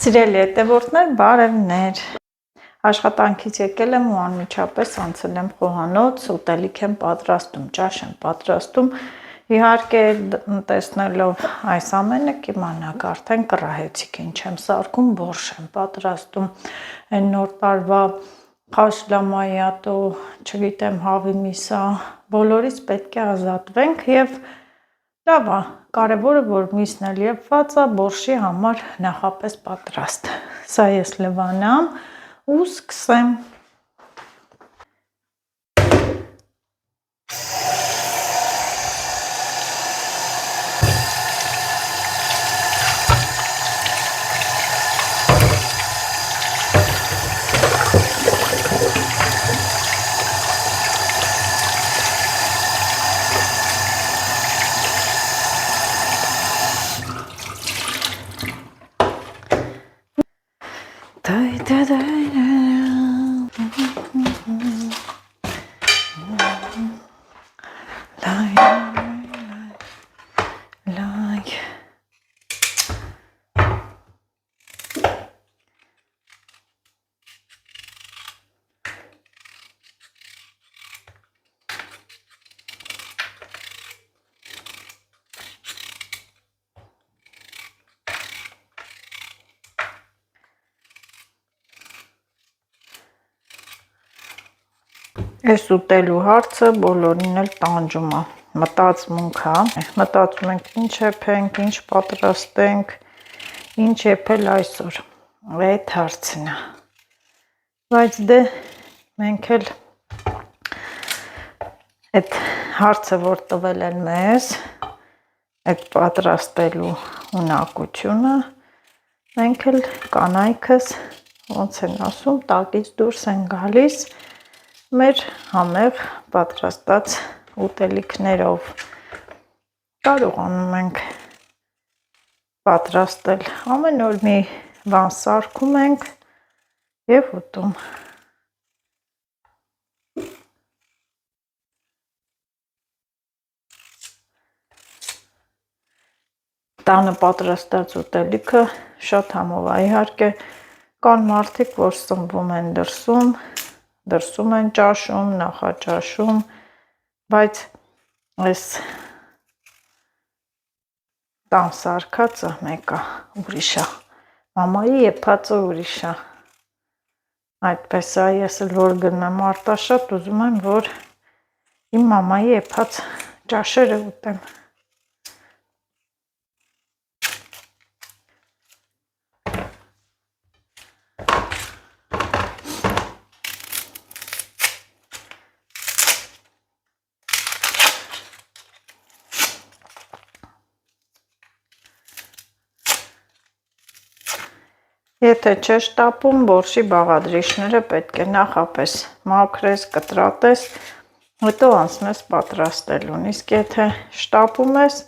Սիրելի հետևորդներ, բարևներ։ Աշխատանքից եկել եմ ու անմիջապես անցել եմ խոհանոց, ուտելիք եմ պատրաստում, ճաշ եմ պատրաստում։ Իհարկե, տեսնելով այս ամենը կիմանաք, արդեն կռահեցիք ինչ եմ սարքում, բորշ եմ պատրաստում։ Այն նոր տարվա խաշլամայատո, չգիտեմ, հավի միսա, բոլորից պետք է ազատվենք եւ լավ է, կարևորը որ միսն էլ եփված է, բորշի համար նախապես պատրաստ։ Սա ես լվանամ ու սկսեմ։ Այս ուտելու հարցը բոլորին էլ տանջում է, մտածմունք է, մտածում ենք ինչ եփենք, ինչ պատրաստենք, ինչ եփել այսօր, այդ հարցն է, բայց դե մենք էլ այդ հարցը որ տվել են մեզ, այդ պատրաստելու ունակությունը, մենք էլ կանայքս ոնց են ասում, տակից դուրս են գալիս մեր համեղ պատրաստած ուտելիքներով կարողանում ենք պատրաստել ամեն օր մի բան սարքում ենք եւ ուտում։ Տանը պատրաստած ուտելիքը շատ համով է, իհարկե կան մարդիկ, որ սնվում են դրսում են ճաշում, նախաճաշում, բայց այս տան սարքածը մեկը ուրիշ է, մամայի եփածը ուրիշ է, այդպես է, ես էլ որ գնամ Արտաշատ, ուզում եմ, որ իմ մամայի եփած ճաշերը ուտեմ։ Եթե չես տապում, բորշի բաղադրիչները պետք է նախապես մաքրես, կտրատես, հետո անցնես պատրաստելուն, իսկ եթե շտապում ես,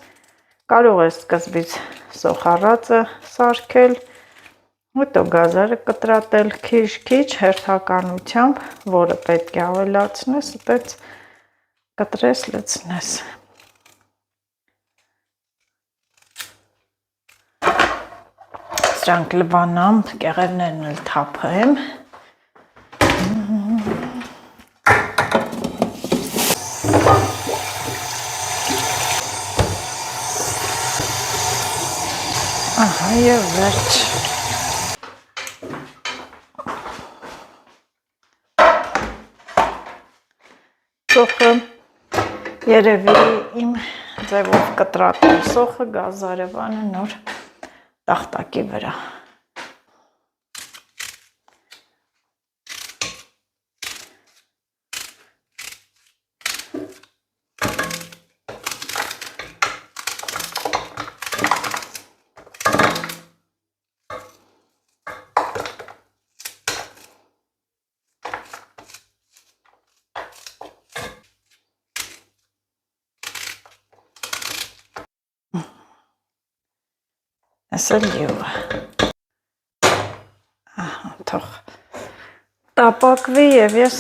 կարող ես սկզբից սոխառածը սարքել, հետո գազերը կտրատել քիչ-քիչ հերթականությամբ, որը պետք է ավելացնես, այդպես կտրես, լցնես։ Սրանք լվանամ, կեղևներն էլ թափեմ։ Ահա եւ վերջ։ Սոխը երևի իմ ձևով կտրատել սոխը գազարևանը նոր տախտակի վրա։ Ասել յուղը, թող տապակվի և ես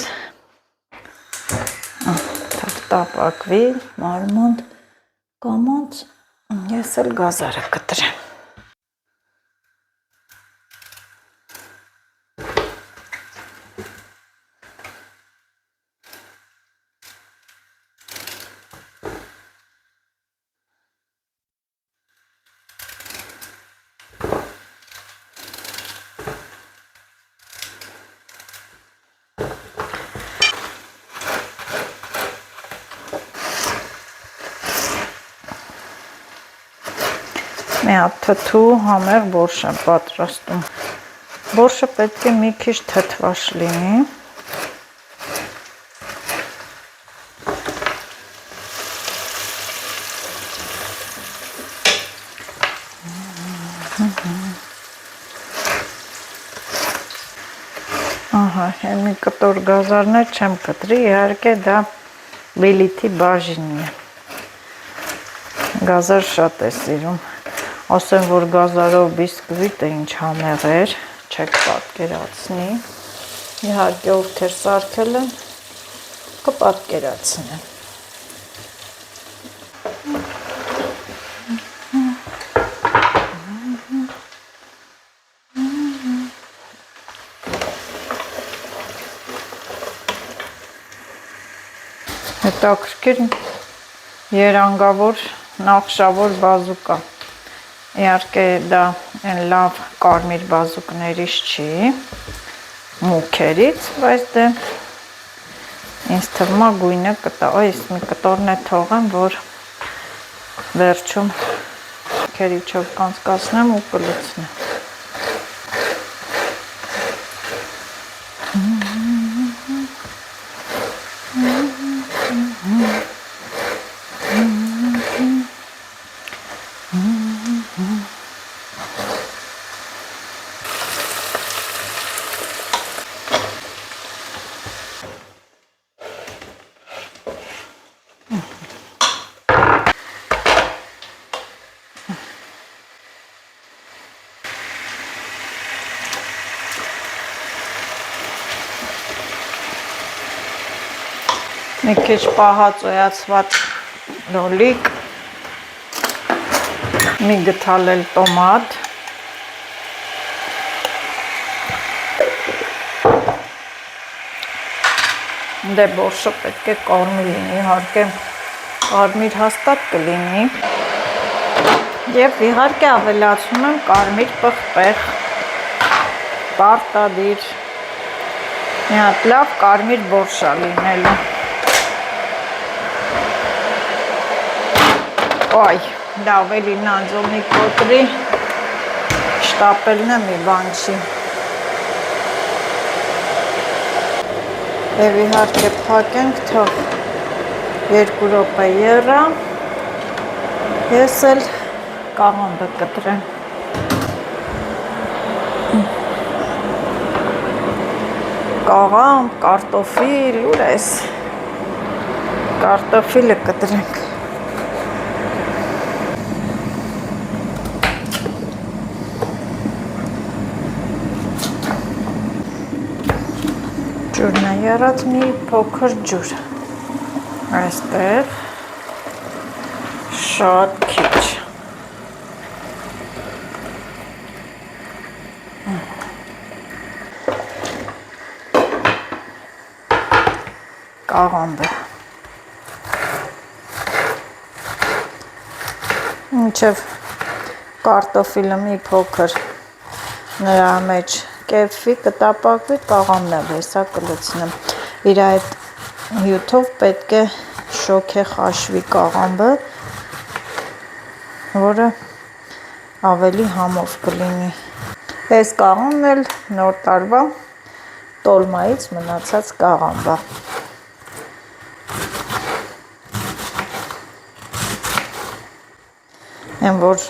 թող տապակվի, մարմոնդ կամած, ես էլ գազարը կտրեմ։ մի հատ թթու համեղ բորշ եմ պատրաստում։ Բորշը պետք է մի քիչ թթվաշ լինի։ Ահա, մի կտոր գազարներ չեմ կտրի, իհարկե դա Լիլիթի բաժինն է։ Գազար շատ է սիրում։ Ասեմ, որ գազարով բիսկվիտը ինչ համեղ էր, չեք պատկերացնի։ Իհարկե, ովքեր սարքել են, կպատկերացնեն։ Հետաքրքիր երանգավոր նախշավոր բազուկա։ Իհարկե դա այն լավ կարմիր բազուկներից չի, մուքերից, բայց դե ինձ թվում է գույնը կտա, այս մի կտորն է թողեմ, որ վերջում քերիչով կանցկացնեմ ու կլցնեմ։ Մի քիչ պահածոյացված լոլիկ, մի գթալել տոմատ, դե բորշը պետք է կարմիր լինի, իհարկե կարմիր հաստատ կլինի և իհարկե ավելացնում եմ կարմիր պղպեղ, պարտադիր, մի հատ լավ կարմիր բորշա լինելու։ Այ, լավ էլի նանձոնի կոտրի, շտապելն է մի բան չի։ Եվ իհարկե փակենք, թող 2 րոպե եռա, ես էլ կաղամբը կտրեմ։ Կաղամբ, կարտոֆիլ, ուր ես, կարտոֆիլը կտրենք։ Ջուրն է եռած մի փոքր ջուր, այստեղ շատ քիչ, կաղամբը, մինչև կարտոֆիլը մի փոքր նրա մեջ կեփվի, կտապակվի, կաղամբն էլ հեսա կլցնեմ։ Իր այդ հյութով պետք է շոգե խաշվի կաղամբը, որը ավելի համով կլինի։ Այս կաղամբն էլ նոր տարվա տոլմայից մնացած կաղամբը։ Եմ որ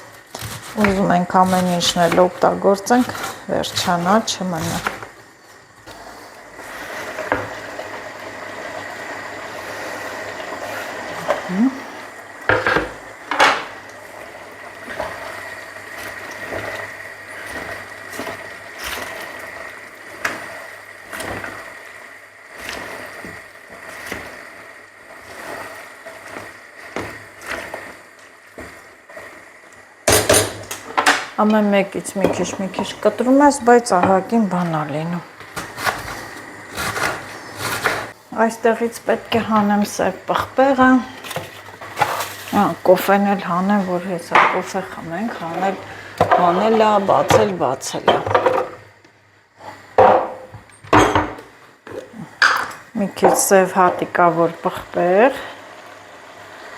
ուզում ենք ամեն ինչն էլ օգտագործենք, վերջանա չմնա։ Ամեն մեկից մի քիչ կտրում ես, բայց ահագին բան է լինում։ Այստեղից պետք է հանեմ սև պղպեղը, կոֆեն էլ հանեմ, որ հեսա կոֆե խմենք, հանել է, բացել է։ Մի քիչ սև հատիկավոր պղպեղ,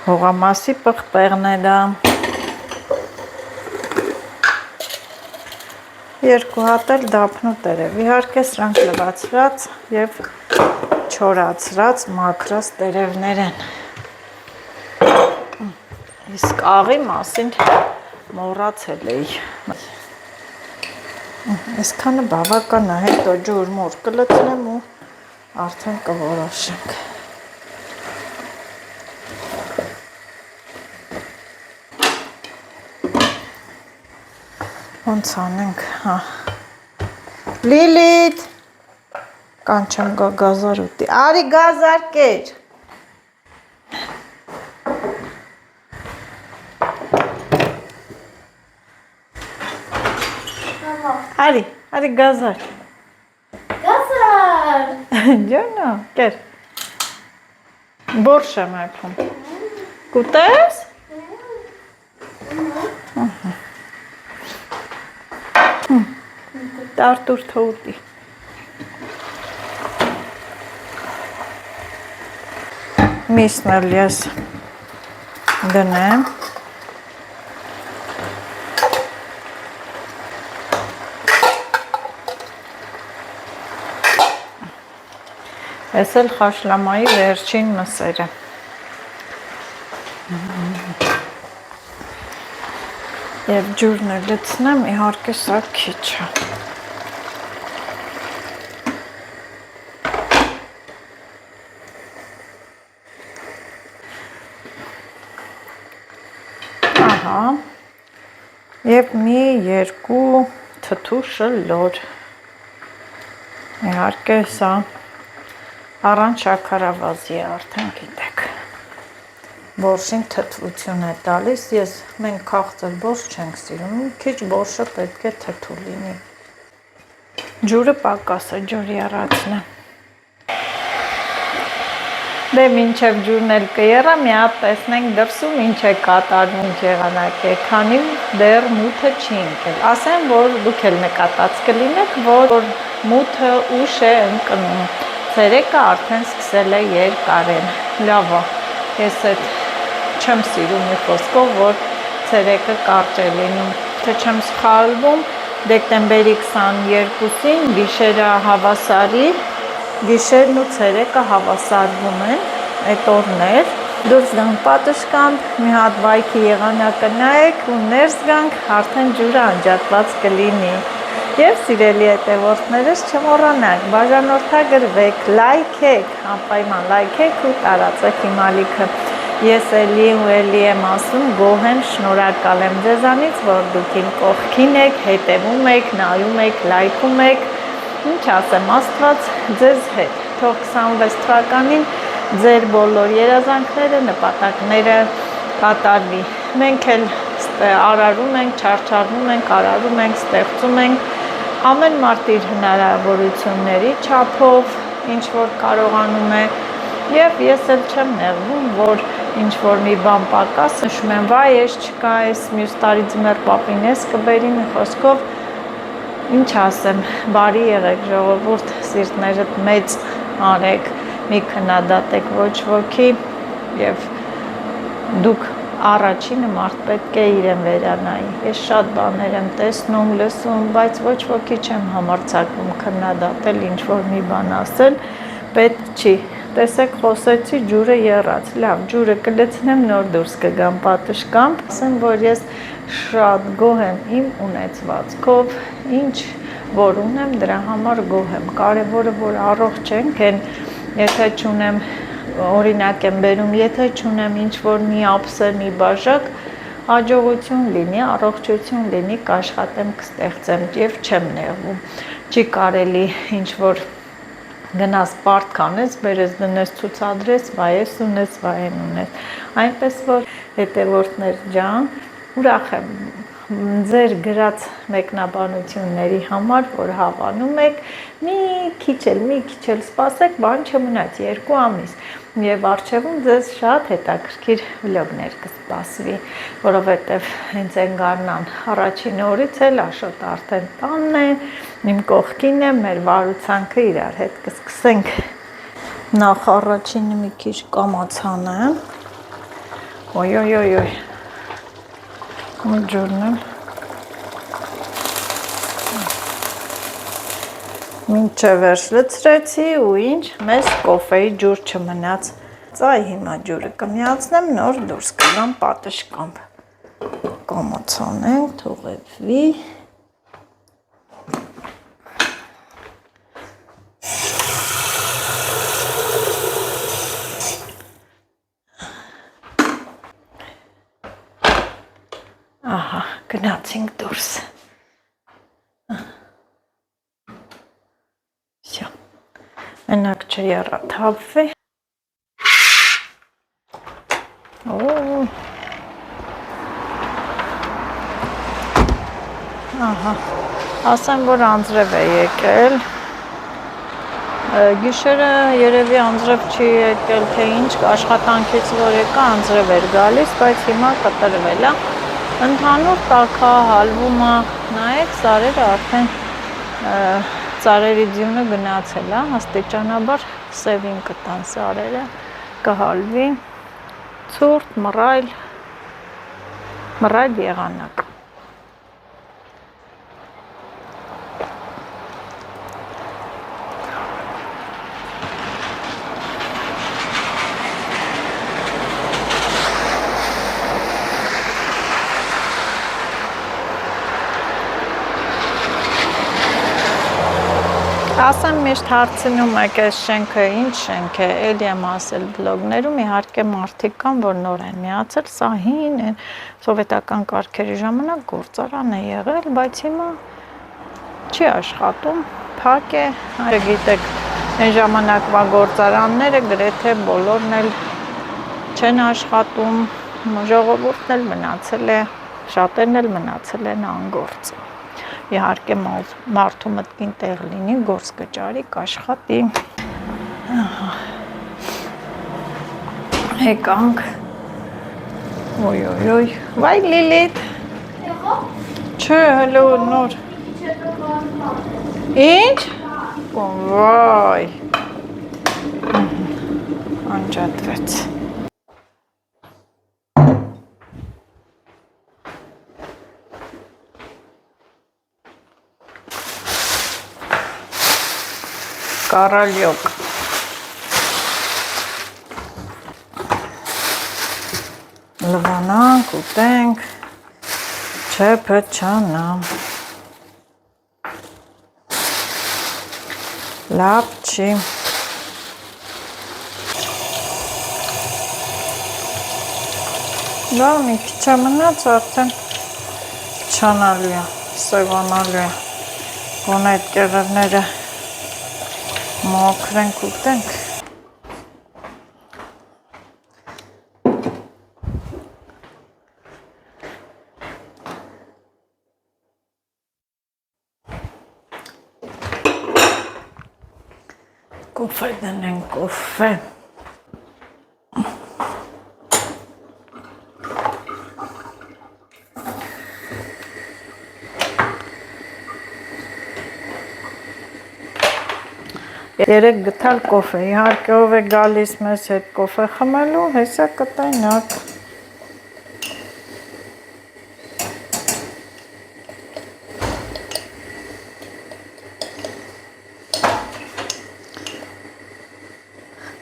հողամասի պղպեղն է դա։ 2 հատ էլ դափնու տերև, իհարկե սրանք լվացրած և չորացրած մաքրած տերևներ են, իսկ աղի մասին մոռացել էի, այսքանը բավական է, հետո ջուր մոր կլցնեմ ու արդեն կորոշենք, ոնց անենք, հա, Լիլիթ, կանչեմ գա գազար ուտի, արի գազար կեր, արի գազար, ջանա, կեր, բորշ եմ այպում, կուտես, Արտուր թողուտի, միսն էլ ես դնեմ, ես էլ խաշլամայի վերջին մսերը, և ջուրն է լցնեմ, իհարկե սա քիչ է, և մի 2 թթու շլոր, իհարկե սա առանց շաքարավազի է, արդեն գիտեք, բորշին թթվություն է տալիս, մենք քաղցր բորշ չենք սիրում, քիչ բորշը պետք է թթու լինի, ջուրը պակաս է, ջուրի առացնեմ, դե մինչև ջուրն էլ կերա, մի հատ տեսնենք դրսում ինչ է կատարվում, ինչ եղանակ է, քանի դեռ մութը չի ընկել, ասեմ, որ դուք էլ նկատած կլինեք, որ մութը ուշ է ընկնում, ցերեկը արդեն սկսել է երկարել, լավ է, ես այդ չեմ սիրում մի խոսքով, որ ցերեկը կարճ է լինում, թե չեմ սխալվում, դեկտեմբերի 22-ին գիշերը հավասարի, գիշերն ու ցերեկը հավասարվում են այդ օրներ, դուրս գանք պատշգամբ, մի հատ վայքի եղանակը նայեք ու ներս գանք, արդեն ջուրը անջատված կլինի, և սիրելի հետևորդներս չմոռանաք, բաժանորդագրվեք, լայքեք, անպայման լայքեք ու տարածեք իմ ալիքը, ես էլի ու էլի եմ ասում, գոհ եմ, շնորհակալ եմ ձեզանից, որ դուք իմ կողքին եք, հետևում եք, նայում եք, լայքում եք, ինչ ասեմ, Աստված ձեզ հետ, թող 26 թվականին ձեր բոլոր երազանքները, նպատակները կատարվի, մենք էլ արարում ենք, չարչարվում ենք, արարում ենք, ստեղծում ենք, ամեն մարդ իր հնարավորությունների չափով, ինչ որ կարողանում է, և ես էլ չեմ նեղվում, որ ինչ որ մի բան պակաս, նշում եմ, վայ, ես չկա, ես մյուս տարի ձմեռ պապին ես կբերի, մի խոսքով, ինչ ասեմ, բարի եղեք ժողովուրդ, սիրտներդ մեծ արեք, մի քննադատեք ոչ ոքի և դուք առաջինը մարդ պետք է իրեն վերանայի, ես շատ բաներ եմ տեսնում, լսում, բայց ոչ ոքի չեմ համարձակվում քննադատել, ինչ որ մի բան ասել, պետք չի, տեսեք խոսեցի, ջուրը եռաց, լավ, ջուրը կլցնեմ, նոր դուրս կգամ պատշգամբ, ասեմ, որ ես շատ գոհ եմ իմ ունեցվածքով, ինչ որ ունեմ, դրա համար գոհ եմ, կարևորը, որ առողջ ենք, եթե չունեմ, օրինակ եմ բերում, եթե չունեմ ինչ որ մի ափսե, մի բաժակ, հաջողություն լինի, առողջություն լինի, կաշխատեմ, կստեղծեմ և չեմ նեղվում, չի կարելի ինչ որ գնաս պարտ կանես, բերես դնես ցուցադրես, վայես ունես, վայեն ունես, այնպես որ հետևորդներ ջան, ուրախ եմ ձեր գրած մեկնաբանությունների համար, որ հավանում եք, մի քիչ էլ սպասեք, բան չմնաց 2 ամիս և առջևում ձեզ շատ հետաքրքիր վլոգներ կսպասվի, որովհետև հենց են գարնան առաջին օրից էլ Աշոտ արդեն տանն է, իմ կողքին է, մեր վարուցանքը իրար հետ կսկսենք, նախ առաջինը մի քիչ կամացանեմ, օյ, ջուրն եմ, Մինչև վերջ լցրեցի ու ինչ, մեզ կոֆեի ջուր չմնաց։ Ծայ հիմա ջուրը կմիացնեմ, նոր դուրս կգամ պատշգամբ։ Կոմոցանենք, թողևվի։ Ահա, գնացինք դուրս։ Всё. Մենակ չեռաթափվի։ Ահա, ասեմ, որ անձրև է եկել, գիշերը երևի անձրև չի եկել, թե ինչ, աշխատանքից որ եկա անձրև էր գալիս, բայց հիմա կտրվել է, ընդհանուր տաքա հալվում է, նայեք սարերը արդեն ծարերի ձյունը գնացել է, աստիճանաբար սևին կտան սարերը, կհալվի, ցուրտ, մռայլ եղանակ։ Ասեմ միշտ հարցնում եք այս շենքը ինչ շենք է, էլի եմ ասել բլոգներում, իհարկե մարդիկ կան, որ նոր են միացել, սա հին է, սովետական կարգերի ժամանակ գործարան է եղել, բայց հիմա չի աշխատում, փակ է, գիտեք, այն ժամանակվա գործարանները գրեթե բոլորն էլ չեն աշխատում, ժողովուրդն էլ մնացել է, շատերն էլ մնացել են անգործ։ Իհարկե մարդու մտքին տեղ լինի, գործ կճարի, կաշխատի։ Եկանք։ Ոյ, վայ Լիլիթ։ Չէ, հլո նոր։ Ինչ։ Վայ։ Անջատվեց։ Կարալյոկ։ Լվանանք, ուտենք, չէ փչանամ։ Լավ չի։ Դա մի քիչ մնաց արդեն փչանալու է, սևանալու է։ Գոնե այդ կեղևները մոքրենք ուտենք։ Կոֆե դնենք, կոֆե։ Երեք գտալ կոֆե, իհարկե ով է գալիս մեզ հետ կոֆե խմելու, հեսա կտայնակ։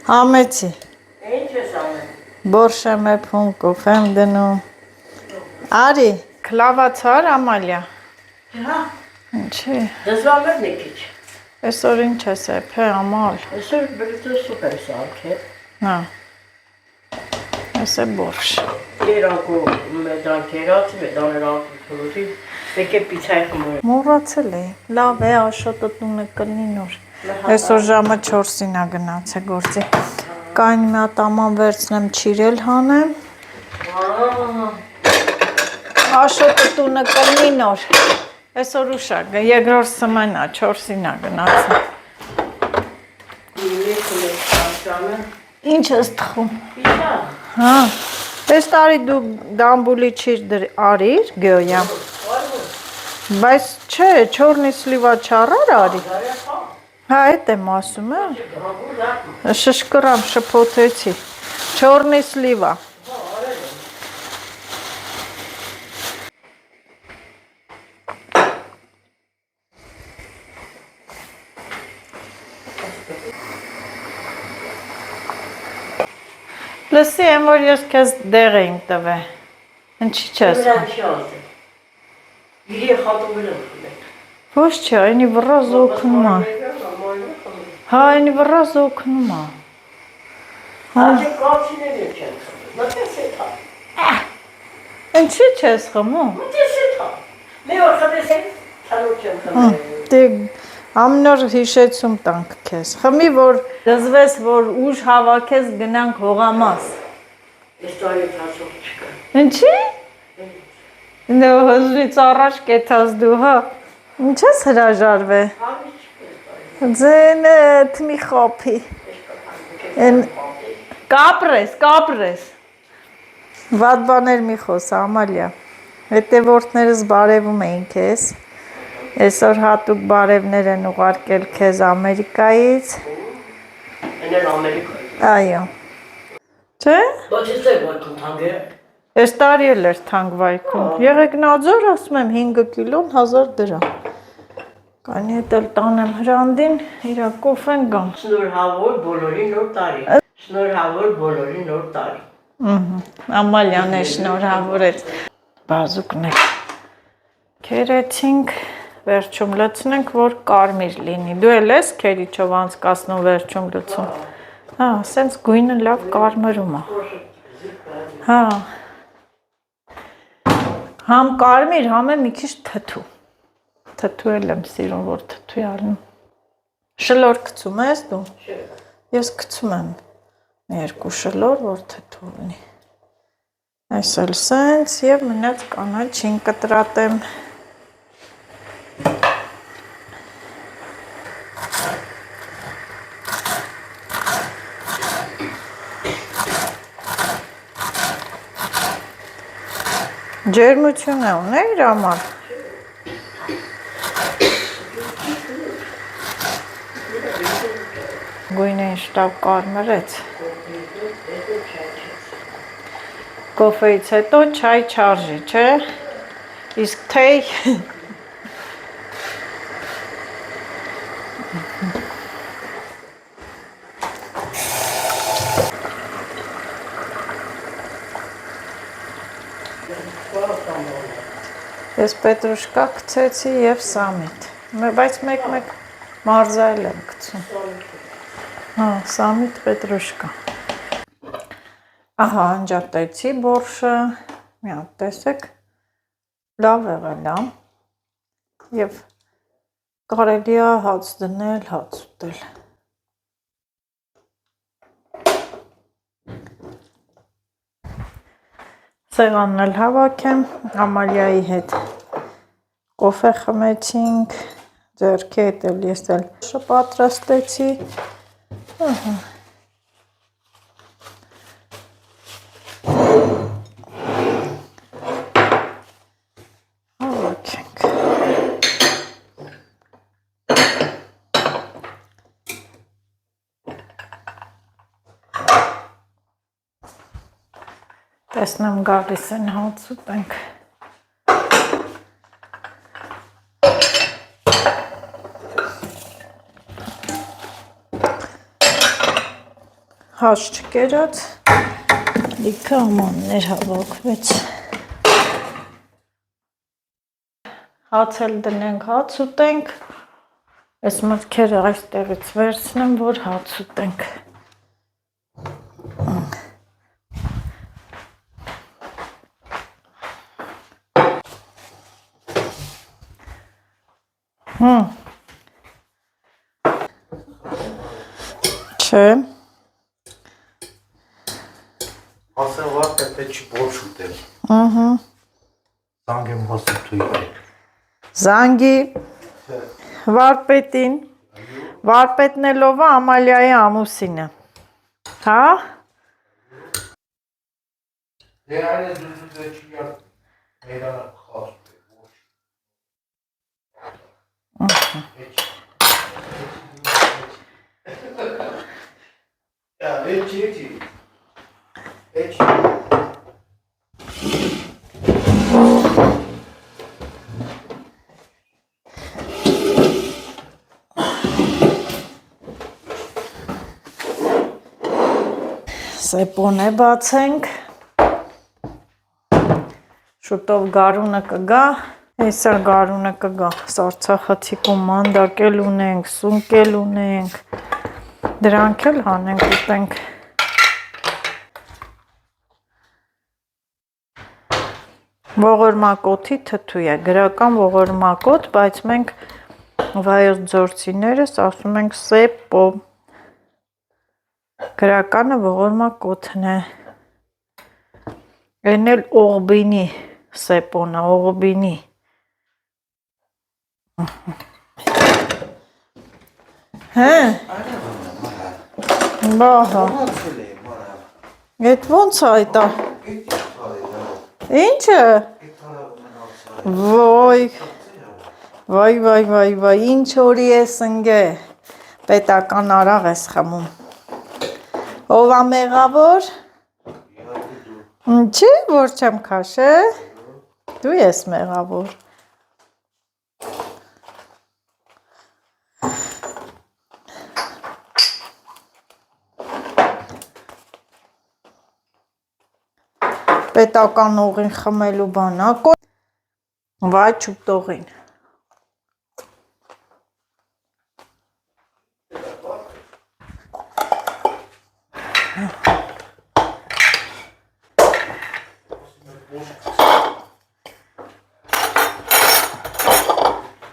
Համեցի։ Ինչ ես անում։ Բորշ եմ եփում, կոֆե եմ դնում։ Արի, քլավացար Ամալիա։ Հա։ Ինչի։ Դժվար է քիչ։ Այսօր ինչ ես եփե, Ամալ։ Այսօր բրդո սուպ եմ սարքել։ Հա։ Այս է բորշ։ Կերակո մեդան փորոտի, եկե պիցայի խմոր։ Մոռացել էի։ Լավ է, Աշոտը տունը կլինի նոր։ Այսօր ժամը 4-ին է գնացել գործի։ Կային մի հատ աման վերցնեմ չիրել հանեմ։ Աշոտը տունը կլինի նոր։ Այսօր ուշ է, երկրորդ սմենա, 4-ին է գնացել։ Ինչ ես թխում։ Պիցա։ Հա։ Այս տարի դու դամբուլի չիր արիր, գյոյա։ Բայց չէ, չորնի սլիվա չարար արի։ Հա, էդ եմ ասում է։ Շշկրամ, շփոթեցի։ Չորնի սլիվա։ Լսի, եմ որ ես քեզ դեղ էինք տվել։ Ինչի՞ չես։ Իրի խատովել եմ խլել։ Ոչ չէ, այնի վրա զոքնում է։ Հա, այնի վրա զոքնում է։ Հաջե կապչիներ չեմ խմել։ Մտես է թա։ Ինչի՞ չես խմում։ Մտես է թա։ Մի օր խմես եմ, չանոց չեմ խմել։ Դե ամեն օր հիշեցում տանք քեզ։ Խմի, որ դզվես, որ ուժ հավաքես գնանք հողամաս։ Ես տարի թացող չկա։ Ինչի՞։ Նո հզրից առաջ կեթաս դու, հա։ Ինչ ես հրաժարվե։ Ձենդ մի խոփի։ Կապրես։ Վատ բաներ մի խոս, Ամալիա։ Հետևորդներս բարևում էին քեզ։ Այսօր հատուկ բարևներ են ուղարկել քեզ Ամերիկայից։ Են էլ Ամերիկայից։ Այո։ Չէ՞։ Բայց ես էլ վայքում թանկ է։ Այս տարի էլ էր թանկ վայքում։ Եղեգնաձոր, ասում եմ 5 կիլոն 1000 դրամ։ Կանի հետ էլ տանեմ հրանդին, իրա կոֆեն գամ։ Շնորհավոր բոլորի նոր տարի։ Շնորհավոր բոլորի նոր տարի։ Ամալյան է շնորհավորեց։ Բազուկներ քերեցինք, վերջում լցնենք, որ կարմիր լինի։ Դու էլ ես քերիչով անցկացնում վերջում լցում։ Հա, սենց գույնը լավ կարմրում է։ Հա։ Համ կարմիր, համ է մի քիչ թթու։ Թթու էլ եմ սիրում, որ թթու ալնում։ Շլոր գցում ես դու։ Ես գցում եմ երկու շլոր, որ թթու լինի։ Այս էլ սենց եւ մնաց կանաչին կտրատեմ։ Ջերմություն է ուներ իր համար։ Գույնը շտապ կարմրեց։ Կոֆեից հետո չայ չարժի, չէ՞։ Իսկ թեյ Ես պետրուշկա գցեցի եւ սամիտ, բայց մեկ-մեկ մարզայել եմ գցում։ Հա, սամիտ պետրուշկա։ Ահա, անջատեցի բորշը, մի հատ տեսեք, լավ եղել է եւ կարելի է հաց դնել, հաց ուտել։ Սեղանն էլ հավաքեմ, Ամալիայի հետ կոֆե խմեցինք, ձեռքի հետ էլ ես էլ պատրաստեցի։ Ահա։ Հավաքենք։ Տեսնեմ գալիս են հաց ուտենք։ Հաց չկերած, լիքը ամաններ հավաքվեց։ Հաց էլ դնենք, հաց ուտենք, այս մտքերը այստեղից վերցնեմ, որ հաց ուտենք։ Չէ։ Ասել վարպետը չի բորշ ուտել։ Զանգ եմ ասել թույլ։ Զանգի վարպետին, վարպետն էլ ով է Ամալիայի ամուսինը, հա։ Դե այն է զուզուզ է չի յար մերանը խաստ է, Սեպոն է բացենք։ Շուտով գարունը կգա, այսա գարունը կգա, սարցախացիկում մանդակել ունենք, սունկել ունենք, դրանք էլ հանենք ուտենք։ Ողորմակոթի թթու է, գրական ողորմակոթ, բայց մենք վայոց ձորցիներս ասում ենք սեպո, գրականը ողորմակոթն է, են էլ օղբինի սեպոնը, օղբինի, հե, բահա, ետ ոնց այտա, ինչը, վայ, ինչ օրի ես ընգե, պետական արաղ ես խմում, ով ամեղավոր, ինչի, որ չեմ քաշե, դու ես մեղավոր, պետական օղին խմելու բանակ, վայ չուտողին,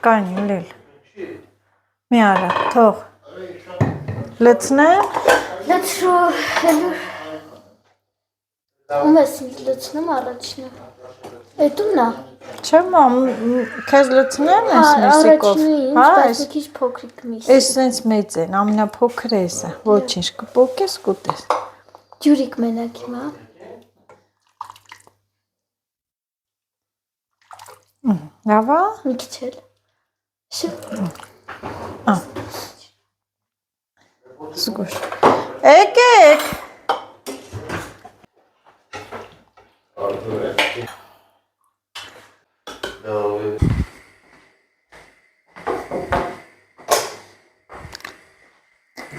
կան յուլել, մի արա, թող, լծնեմ, լծրու, ում ես ինձ լծնում առաջինը, էտումն է, չեմ քեզ լծնեմ ես միսիկով, առաջինը ինձ, բայց մի քիչ փոքրիկ միս, ես սենց մեծ են, ամենափոքր եսը, ոչինչ, կպոկես կուտես, ջուրիկ մենակ հիմա, լավա, մի քիչ էլ, զգուշ, եկեք,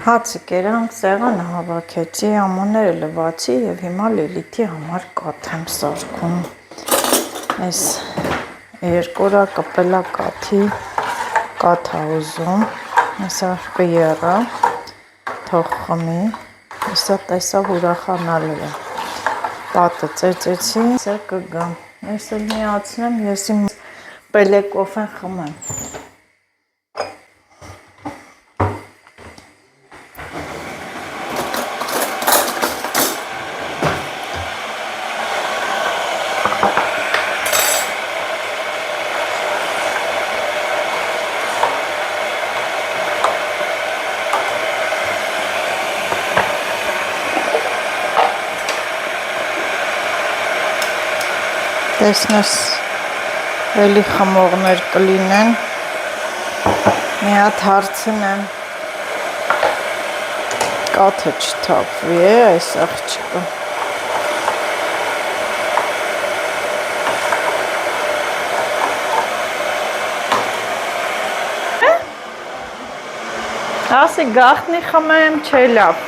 հացը կերանք, սեղանը հավաքեցի, ամաները լվացի և հիմա Լիլիթի համար կաթ եմ սարքում, այս երկորա կպելա կաթի կաթ ա ուզում, այսա կերա, թող խմի, այսա տեսավ ուրախանալու է, պատը ծեծեցի, սա կգամ, ես էլ միացնեմ, ես իմ պելեկով են խմեմ, տեսնես, էլի խմողներ կլինեն, մի հատ հարցնեմ, կաթը չթափվի է այս աղջիկը, ասի գաղտնի խմեմ չէ լավ,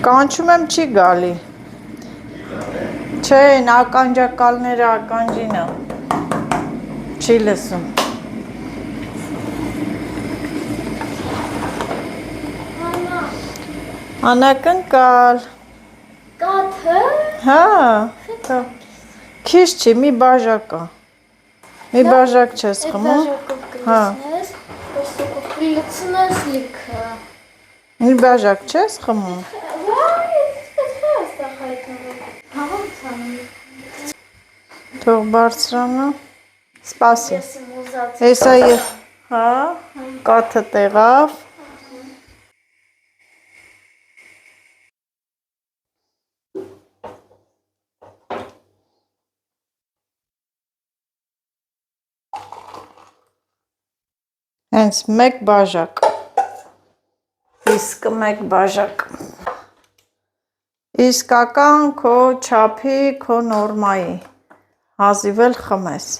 կանչում եմ չի գալի, չէ, են ականջակալները ականջինը, չի լսում, անակնկալ, կաթը, հա, քիչ չի, մի բաժակա, մի բաժակ չես խմում, հա, լցնես լիքը, մի բաժակ չես խմում, թող բարձրանա, սպասի, հեսա և, հա, կաթը տեղավ, հենց մեկ բաժակ, իսկ մեկ բաժակ։ Իսկական քո չափի, քո նորմայի։ Հազիվել խմես։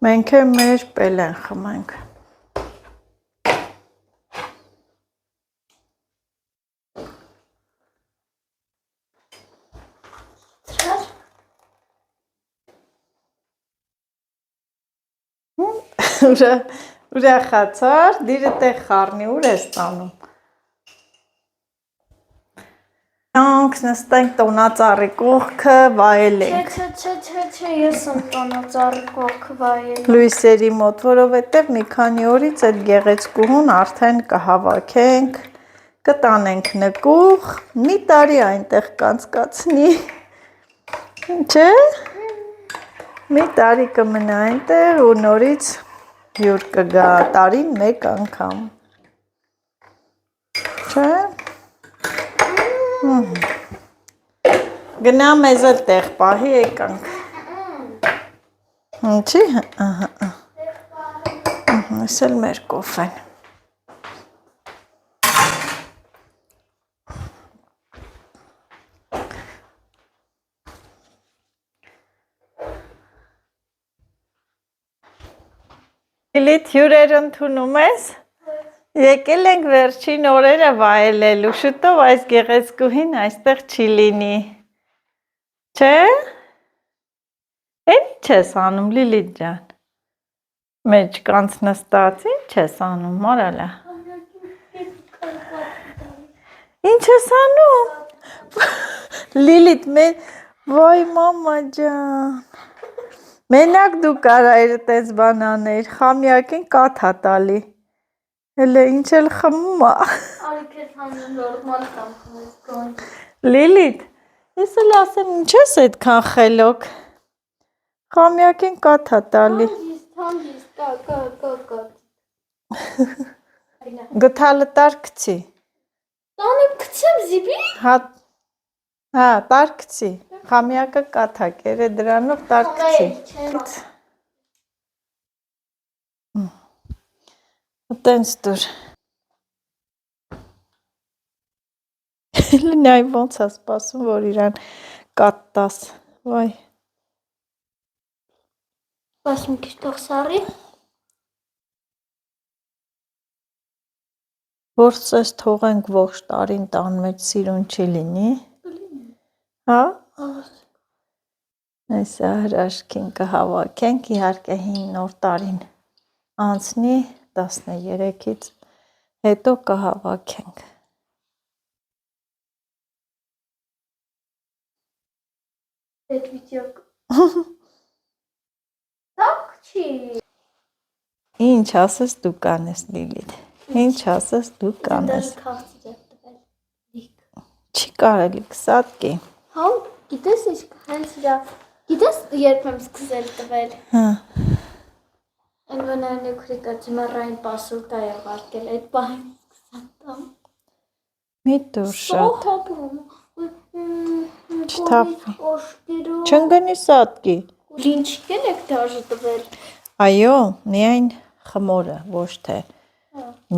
Մենք է մեր պելեն խմենք։ Ուրախացար, դիրը տեղ խառնի, ուր ես տանում։ Անք նստենք տոնածառի կողքը, վայելենք։ Չէ, ես եմ տոնածառի կողքը վայել։ Լույսերի մոտ, որովհետև մի քանի օրից այդ գեղեցկուհուն արդեն կհավաքենք, կտանենք նկուղ, մի տարի այնտեղ կանցկացնի, չէ, մի տարի կմնա այնտեղ ու նորից հյուր կգա տարին մեկ անգամ, չէ, գնա մեզ էլ տեղ պահի եկանք, ինչի, ես էլ մեր կոֆեն, Լիլիթ հյուրեր ընդունում ես, եկել ենք վերջին օրերը վայելելու, շուտով այս գեղեցկուհին այստեղ չի լինի, չէ, են ինչ ես անում Լիլիթ ջան, մեջ կանց նստած, ինչ ես անում մարալա, ինչ ես անում, Լիլիթ, վայ մամա ջան, Մենակ դու կարայր տես բան աներ, խամյակին կաթ հատալի, հելը ինչ էլ խմում ա։ Արի կեզ հանուն նորմալ կամ խմես կոն։ Լիլիթ, ես էլ ասեմ ինչ ես այդքան խելոք, խամյակին կաթ հատալի։ Հանգիստ, կա։ Գթալը տար կցի։ Տանը կցեմ զիբի։ Հա, տար կցի, խամյակը կաթակ էր է դրանով տար կցի։ Տենց դուր։ Լնայ ոնց է սպասում, որ իրան կատ տաս, վայ։ Պասում քիչ տող սարի։ Որ սես թողենք ողջ տարին տան մեջ սիրուն չի լինի։ Հա։ Այս հրաշքին կհավաքենք, իհարկե հին նոր տարին անցնի 13-ից հետո կհավաքենք։ Այդ վիդեո տակ չի։ Ինչ ասես դու կանես Լիլիթ, ինչ ասես դու կանես։ Չի կարելի կսատկի։ Հա, գիտես ինչ հենց իրա, գիտես երբ եմ սկսել տվել։ Հա։ Անվանայնի քրիկա ձմեռային պասուլտա եղարկել, այդ պահին սկսան տամ։ Մի դուր շատ։ Չթափի։ Չընկնի սատկի։ Ինչ կեն եք դաժը տվել։ Այո, միայն խմորը, ոչ թե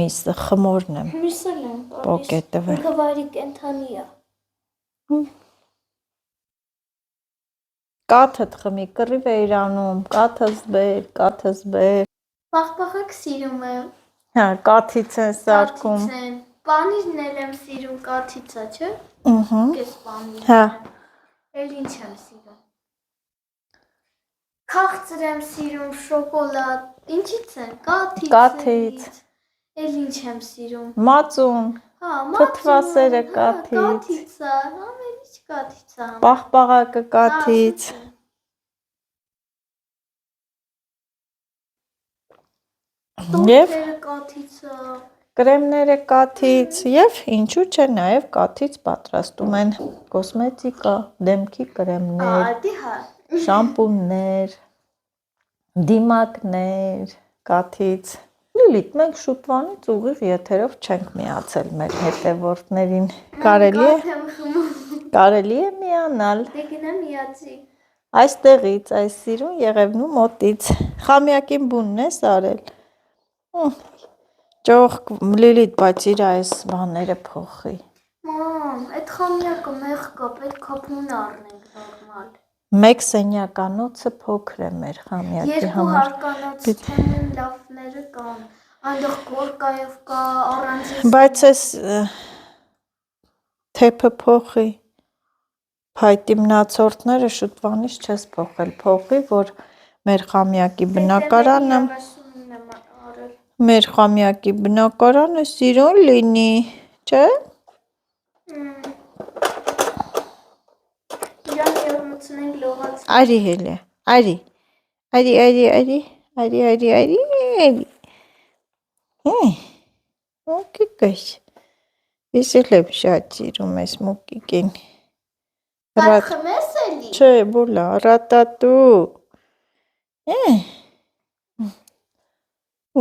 միսը, խմորն եմ։ Միսել եմ, Պոկ է տվել։ գվարի կենթանի է։ Կաթդ խմի, կռիվ է իրանում, կաթս բեր։ Պաղպաղակ սիրում եմ։ Հա, կաթից են սարքում։ Պանիրն էլ եմ սիրում, կաթիցա, չէ։ Կես պանիրն Հա։ Էլ ինչ եմ սիրում։ Քաղցր եմ սիրում, շոկոլադ, ինչից են, Կաթից։ Էլ ինչ եմ սիրում։ Մածուն, թթվասերը կաթից, Կաթիցա, ամեն ինչ կաթիցա։ պաղպաղակը կաթից։ Տորտերը կաթիցա։ Կրեմները կաթից և ինչու չէ նաև կաթից պատրաստում են կոսմետիկա, դեմքի կրեմներ, Ադի հա։ շամպուններ, դիմակներ կաթից։ Լիլիթ, մենք շուտվանից ուղիղ եթերով չենք միացել մեր հետևորդներին։ Կարելի է միանալ։ Դե գնա միացի։ Այստեղից, այս սիրուն Եղևնու մոտից։ Խամյակին բունն ես արել։ Ճոխ Լիլիթ, բայց իր այս բաները փոխի։ Մամ, այդ խամյակը մեղկա, պետք է փուն առնենք նորմալ։ Մեկ սենյականոցը փոքր է մեր խամյակի Երկու համար։ հարկանոց թեմն լավները կան։ Այնտեղ գորկայով կա, առանձին։ Բայց այս թեփը փոխի։ Փայտի մնացորդները շուտվանից չես փոխել, փոխի, որ մեր խամյակի բնակարանը սիրուն լինի, չէ՞։ Իրան երմուցնենք լողաց։ Արի հելը, արի։ Մոկիկս։ Ես էլ եմ շատ սիրում ես մոկիկին։ Բայց խմես էլի։ Չէ, բուլա, ռատատու։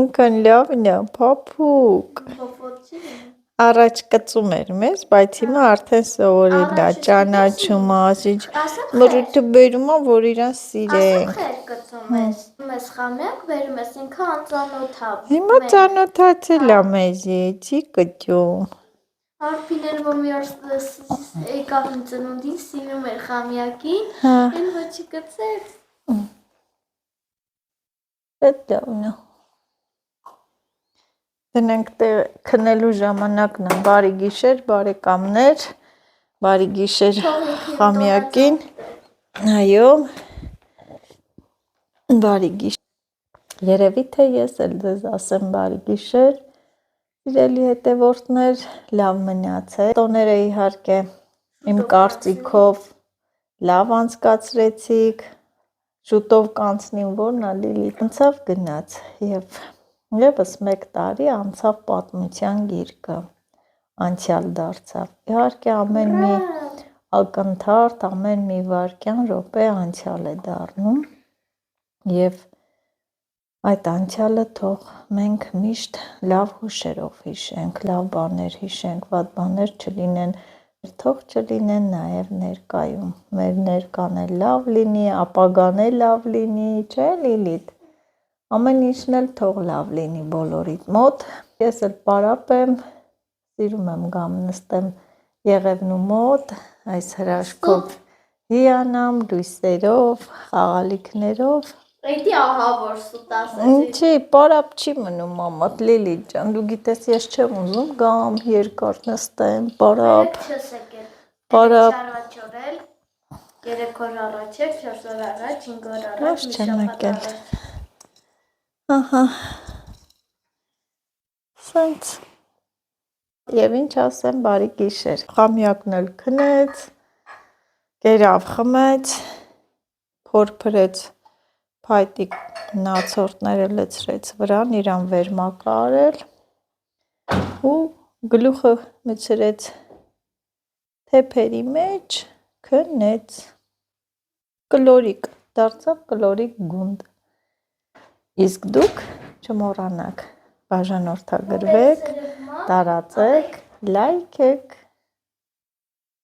Ինքան լավն է, փափուկ։ Փոփոչի։ Առաջ կծում էր մեզ, բայց հիմա արդեն սովորել է, ճանաչում է, մրուտը բերում է, որ իրան սիրենք։ Ասում խեր կծում ես, մեզ խամյակ բերում ես, ինքը անծանոթ է։ Հիմա ծանոթացել է մեզի, չի կճում։ Արփինել, որ մի օր եկավ իմ ծնունդին, սիրում էր խամյակին, այն ոչի կծեց։ Պետք է։ Դնենք քնելու ժամանակն է, բարի գիշեր, բարեկամներ, բարի գիշեր խամյակին, այո, բարի գիշեր, երևի թե ես էլ ձեզ ասեմ բարի գիշեր, սիրելի հետևորդներ, լավ մնացեք, տոները իհարկե իմ կարծիքով լավ անցկացրեցիք, շուտով կանցնին որն է Լիլիթ, անցավ գնաց և Եվս մեկ տարի անցավ պատմության գիրկը, անցյալ դարձավ, իհարկե ամեն մի ակնթարթ, ամեն մի վայրկյան, րոպե անցյալ է դառնում և այդ անցյալը թող մենք միշտ լավ հուշերով հիշենք, լավ բաներ հիշենք, վատ բաներ չլինեն, թող չլինեն նաև ներկայում, մեր ներկան էլ լավ լինի, ապագան էլ լավ լինի, չէ Լիլիթ, ամեն ինչն էլ թող լավ լինի բոլորիդ մոտ, ես էլ պարապ եմ, սիրում եմ գամ նստեմ Եղևնու մոտ, այս հրաշքով հիանամ, լույսերով, խաղալիքներով, Էդի ահա որ սուտ ասեցի։ Ինչի, պարապ չի մնում մամատ, Լիլիթ ջան, դու գիտես ես չեմ ուզում գամ, երկար նստեմ, պարապ, Չես եկել, պարապ, չարվաչորել, 3 օր առաջ էր, 4 օր առաջ, 5 օր առաջ, Ոչ մի չեմ շաբաթ եկել։ առաջ։ Ահա, սենց, և ինչ ասեմ, բարի գիշեր, խամյակն էլ քնեց, կերավ խմեց, փորփրեց, փայտի մնացորդները լցրեց վրան, իրան վերմակա արել ու գլուխը մցրեց թեփերի մեջ, քնեց, կլորիկ, դարձավ կլորիկ գունդ, իսկ դուք չմոռանաք բաժանորդագրվեք, տարածեք, լայքեք,